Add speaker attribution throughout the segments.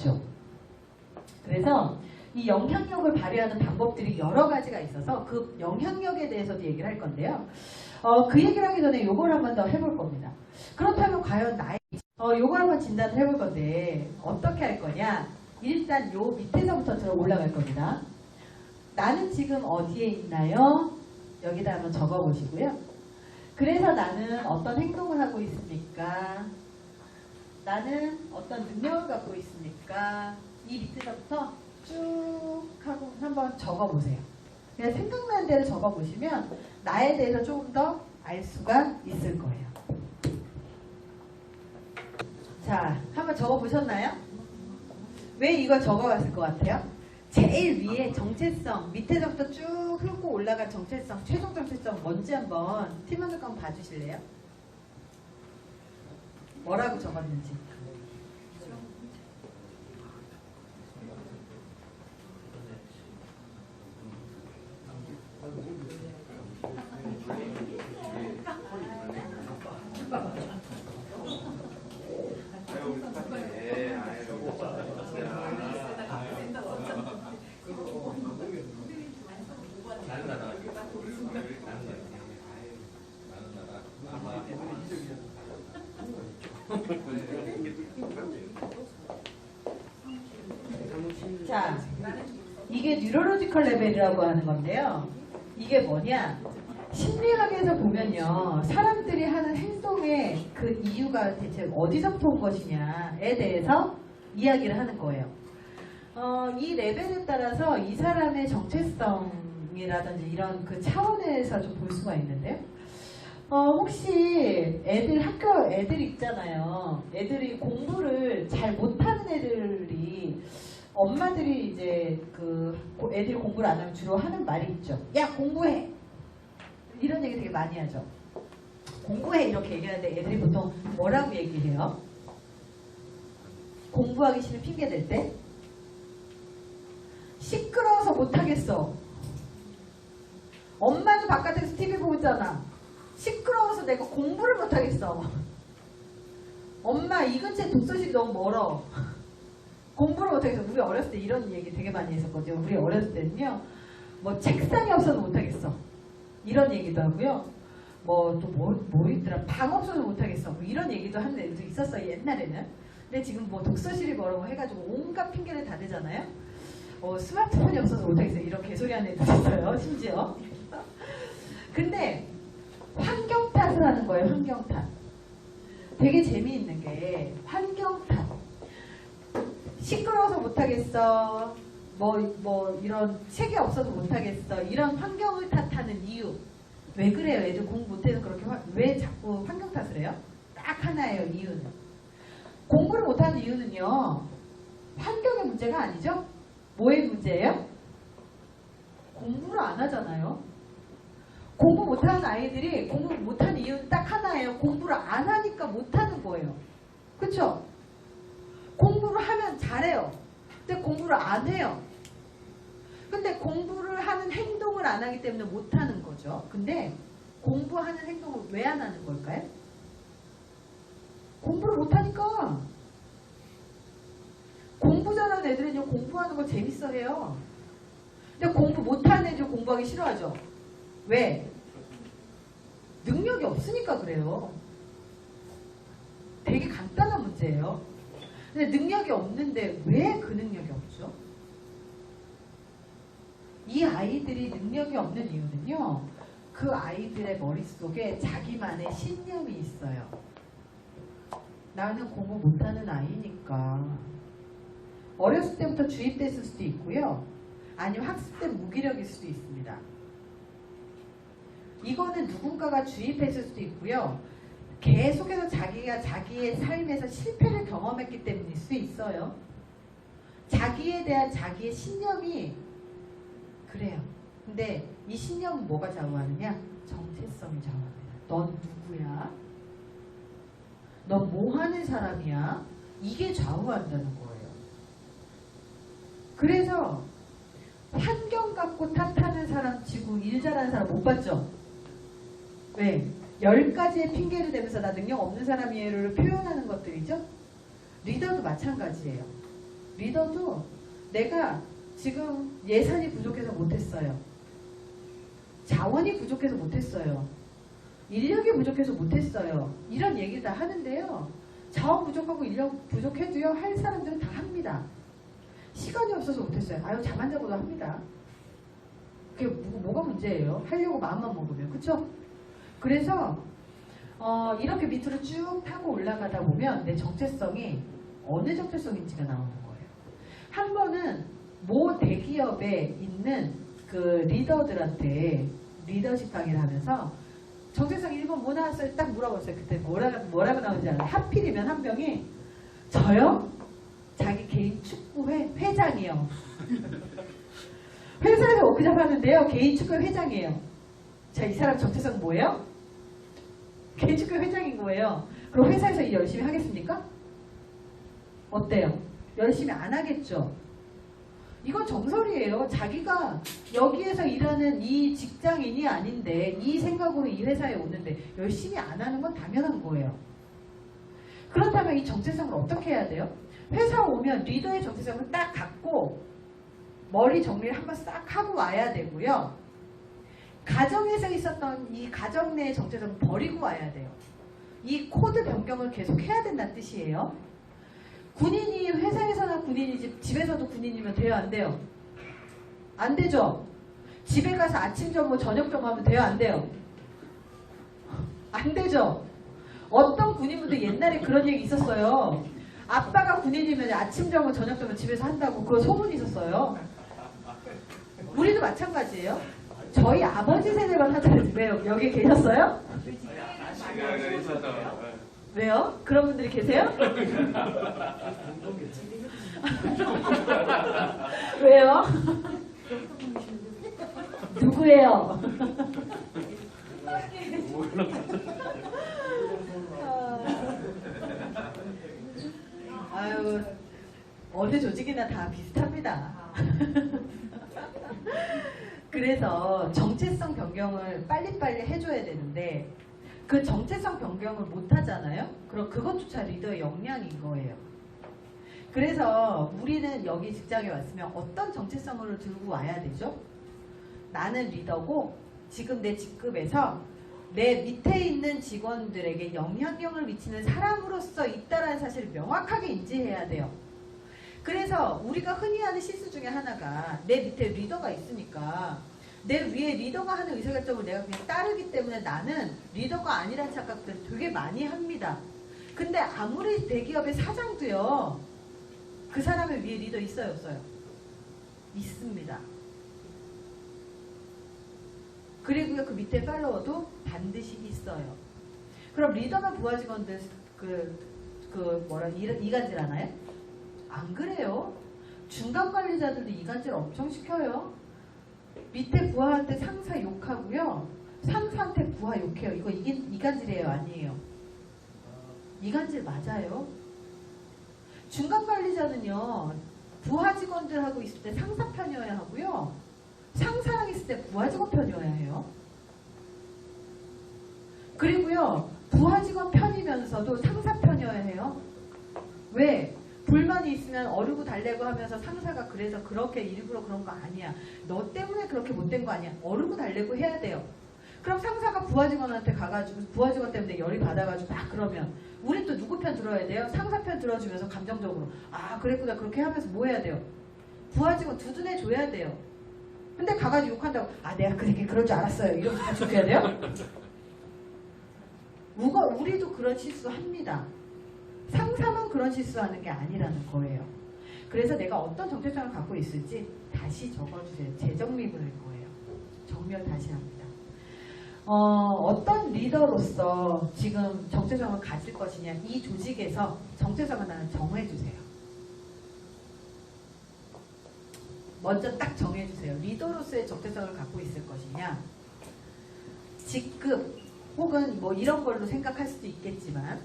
Speaker 1: 있죠. 그래서 이 영향력을 발휘하는 방법들이 여러 가지가 있어서 그 영향력에 대해서도 얘기를 할 건데요. 그 얘기를 하기 전에 요걸 한번 더 해볼 겁니다. 그렇다면 과연 나의 요걸 한번 진단을 해볼 건데 어떻게 할 거냐. 일단 요 밑에서부터 들어 올라갈 겁니다. 나는 지금 어디에 있나요? 여기다 한번 적어보시고요. 그래서 나는 어떤 행동을 하고 있습니까? 나는 어떤 능력을 갖고 있습니까? 이 밑에서부터 쭉 하고 한번 적어보세요. 그냥 생각나는 대로 적어보시면 나에 대해서 조금 더 알 수가 있을 거예요. 자, 한번 적어보셨나요? 왜 이걸 적어봤을 것 같아요? 제일 위에 정체성, 밑에서부터 쭉 훑고 올라간 정체성, 최종 정체성 뭔지 한번 팀원들 거 한번 봐주실래요? 뭐라고 적었는지. 자, 이게 뉴러로지컬 레벨이라고 하는 건데요. 이게 뭐냐? 심리학에서 보면요. 사람들이 하는 행동의 그 이유가 대체 어디서부터 온 것이냐에 대해서 이야기를 하는 거예요. 이 레벨에 따라서 이 사람의 정체성이라든지 이런 그 차원에서 좀 볼 수가 있는데요. 혹시 학교 애들 있잖아요. 애들이 공부를 잘 못하는 애들이 엄마들이 이제 애들이 공부를 안 하면 주로 하는 말이 있죠. 야, 공부해! 이런 얘기 되게 많이 하죠. 공부해! 이렇게 얘기하는데 애들이 보통 뭐라고 얘기해요? 공부하기 싫은 핑계 댈 때? 시끄러워서 못하겠어. 엄마는 바깥에서 TV 보고 있잖아. 시끄러워서 내가 공부를 못하겠어. 엄마, 이 근처에 독서실이 너무 멀어. 공부를 못하겠어. 우리 어렸을 때 이런 얘기 되게 많이 했었거든요. 우리 어렸을 때는요. 뭐 책상이 없어서 못하겠어. 이런 얘기도 하고요. 뭐 있더라. 방 없어서 못하겠어. 뭐 이런 얘기도 하는 애들도 있었어요. 옛날에는. 근데 지금 뭐 독서실이 뭐라고 해가지고 온갖 핑계를 다 대잖아요. 스마트폰이 없어서 못하겠어. 이런 개소리 하는 애도 있어요. 심지어. 근데 환경 탓을 하는 거예요. 환경 탓. 되게 재미있는 게 환경 탓. 시끄러워서 못하겠어. 이런 책이 없어서 못하겠어. 이런 환경을 탓하는 이유. 왜 그래요? 애들 공부 못해서 그렇게 왜 자꾸 환경 탓을 해요? 딱 하나예요. 이유는. 공부를 못하는 이유는요. 환경의 문제가 아니죠? 뭐의 문제예요? 공부를 안 하잖아요. 공부 못하는 아이들이 공부 못하는 이유는 딱 하나예요. 공부를 안 하니까 못하는 거예요. 그쵸? 공부를 하면 잘해요. 근데 공부를 안 해요. 근데 공부를 하는 행동을 안 하기 때문에 못하는 거죠. 근데 공부하는 행동을 왜 안 하는 걸까요? 공부를 못하니까. 공부 잘하는 애들은요, 공부하는 거 재밌어 해요. 근데 공부 못하는 애들 공부하기 싫어하죠. 왜? 능력이 없으니까 그래요. 되게 간단한 문제예요. 근데 능력이 없는데 왜 그 능력이 없죠? 이 아이들이 능력이 없는 이유는요. 그 아이들의 머릿속에 자기만의 신념이 있어요. 나는 공부 못하는 아이니까. 어렸을 때부터 주입됐을 수도 있고요. 아니면 학습된 무기력일 수도 있습니다. 이거는 누군가가 주입했을 수도 있고요. 계속해서 자기가 자기의 삶에서 실패를 경험했기 때문일 수 있어요. 자기에 대한 자기의 신념이 그래요. 근데 이 신념은 뭐가 좌우하느냐? 정체성이 좌우합니다. 넌 누구야? 넌 뭐 하는 사람이야? 이게 좌우한다는 거예요. 그래서 환경 갖고 탓하는 사람 치고 일 잘하는 사람 못 봤죠? 왜? 10가지의 핑계를 대면서 나 능력 없는 사람이에요를 표현하는 것들이죠. 리더도 마찬가지예요. 리더도 내가 지금 예산이 부족해서 못했어요. 자원이 부족해서 못했어요. 인력이 부족해서 못했어요. 이런 얘기를 다 하는데요. 자원 부족하고 인력 부족해도요. 할 사람들은 다 합니다. 시간이 없어서 못했어요. 아유 잠 안 자고도 합니다. 그게 뭐가 문제예요? 하려고 마음만 먹으면. 그쵸? 그래서 이렇게 밑으로 쭉 타고 올라가다 보면 내 정체성이 어느 정체성인지가 나오는 거예요. 한 번은 모 대기업에 있는 그 리더들한테 리더십 강의를 하면서 정체성 1번 뭐 나왔어요? 딱 물어봤어요. 그때 뭐라고 나오는지 알아요? 하필이면 한 명이 저요? 자기 개인 축구회 회장이요. 회사에서 워크숍 하는데요. 개인 축구 회장이에요. 자, 이 사람 정체성 뭐예요? 개인 축구 회장인 거예요. 그럼 회사에서 일 열심히 하겠습니까? 어때요? 열심히 안 하겠죠? 이건 정설이에요. 자기가 여기에서 일하는 이 직장인이 아닌데 이 생각으로 이 회사에 오는데 열심히 안 하는 건 당연한 거예요. 그렇다면 이 정체성을 어떻게 해야 돼요? 회사 오면 리더의 정체성을 딱 갖고 머리 정리를 한번 싹 하고 와야 되고요. 가정에서 있었던 이 가정 내의 정체성을 버리고 와야 돼요. 이 코드 변경을 계속 해야 된다는 뜻이에요. 군인이 회사에서나 군인이지 집에서도 군인이면 돼요? 안 돼요? 안 되죠? 집에 가서 아침 점호 저녁 점호하면 돼요? 안 돼요? 안 되죠? 어떤 군인분들 옛날에 그런 얘기 있었어요. 아빠가 군인이면 아침 점호 저녁 점호 집에서 한다고 그거 소문이 있었어요. 우리도 마찬가지예요. 저희 아버지 세대만 하잖아요. 왜요? 여기 계셨어요? 왜요? 그런 분들이 계세요? 왜요? 누구예요? 아유, 어느 조직이나 다 비슷합니다. 그래서 정체성 변경을 빨리빨리 해줘야 되는데 그 정체성 변경을 못 하잖아요? 그럼 그것조차 리더의 역량인 거예요. 그래서 우리는 여기 직장에 왔으면 어떤 정체성을 들고 와야 되죠? 나는 리더고 지금 내 직급에서 내 밑에 있는 직원들에게 영향력을 미치는 사람으로서 있다는 사실을 명확하게 인지해야 돼요. 그래서 우리가 흔히 하는 실수 중에 하나가 내 밑에 리더가 있으니까 내 위에 리더가 하는 의사결정을 내가 그냥 따르기 때문에 나는 리더가 아니라는 착각들 되게 많이 합니다. 근데 아무리 대기업의 사장도요. 그 사람의 위에 리더 있어요? 없어요? 있습니다. 그리고요. 그 밑에 팔로워도 반드시 있어요. 그럼 리더가 부하 직원들 이간질 하나요? 안 그래요. 중간 관리자들도 이간질 엄청 시켜요. 밑에 부하한테 상사 욕하고요. 상사한테 부하 욕해요. 이거 이간질이에요? 아니에요? 이간질 맞아요. 중간 관리자는요. 부하 직원들하고 있을 때 상사 편이어야 하고요. 상사랑 있을 때 부하 직원 편이어야 해요. 그리고요. 부하 직원 편이면서도 상사 편이어야 해요. 왜? 불만이 있으면 어르고 달래고 하면서 상사가 그래서 그렇게 일부러 그런 거 아니야. 너 때문에 그렇게 못된 거 아니야. 어르고 달래고 해야 돼요. 그럼 상사가 부하 직원한테 가가지고 부하 직원 때문에 열이 받아가지고 막 그러면 우린 또 누구 편 들어야 돼요? 상사 편 들어주면서 감정적으로 아 그랬구나 그렇게 하면서 뭐 해야 돼요? 부하 직원 두둔해 줘야 돼요. 근데 가가지고 욕한다고 아 내가 그렇게 그럴 줄 알았어요. 이러면서 다 죽여야 돼요? 우리도 그런 실수합니다. 상사만 그런 실수하는 게 아니라는 거예요. 그래서 내가 어떤 정체성을 갖고 있을지 다시 적어주세요. 재정리분할 거예요. 정리를 다시 합니다. 어떤 리더로서 지금 정체성을 가질 것이냐 이 조직에서 정체성을 나는 정해주세요. 먼저 딱 정해주세요. 리더로서의 정체성을 갖고 있을 것이냐 직급 혹은 뭐 이런 걸로 생각할 수도 있겠지만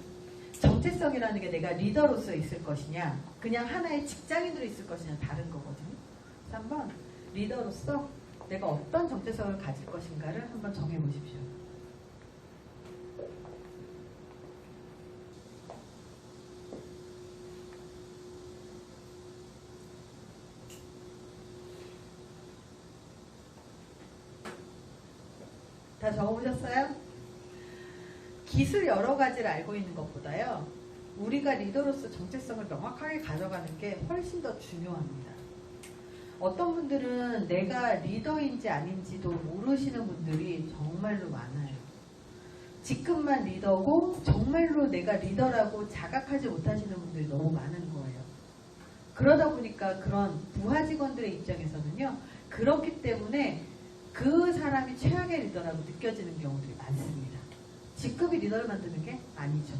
Speaker 1: 정체성이라는 게 내가 리더로서 있을 것이냐 그냥 하나의 직장인으로 있을 것이냐 다른 거거든요. 그래서 한번 리더로서 내가 어떤 정체성을 가질 것인가를 한번 정해보십시오. 다 적어보셨어요? 기술 여러 가지를 알고 있는 것보다요. 우리가 리더로서 정체성을 명확하게 가져가는 게 훨씬 더 중요합니다. 어떤 분들은 내가 리더인지 아닌지도 모르시는 분들이 정말로 많아요. 지금만 리더고 정말로 내가 리더라고 자각하지 못하시는 분들이 너무 많은 거예요. 그러다 보니까 그런 부하 직원들의 입장에서는요. 그렇기 때문에 그 사람이 최악의 리더라고 느껴지는 경우들이 많습니다. 직급이 리더를 만드는 게 아니죠.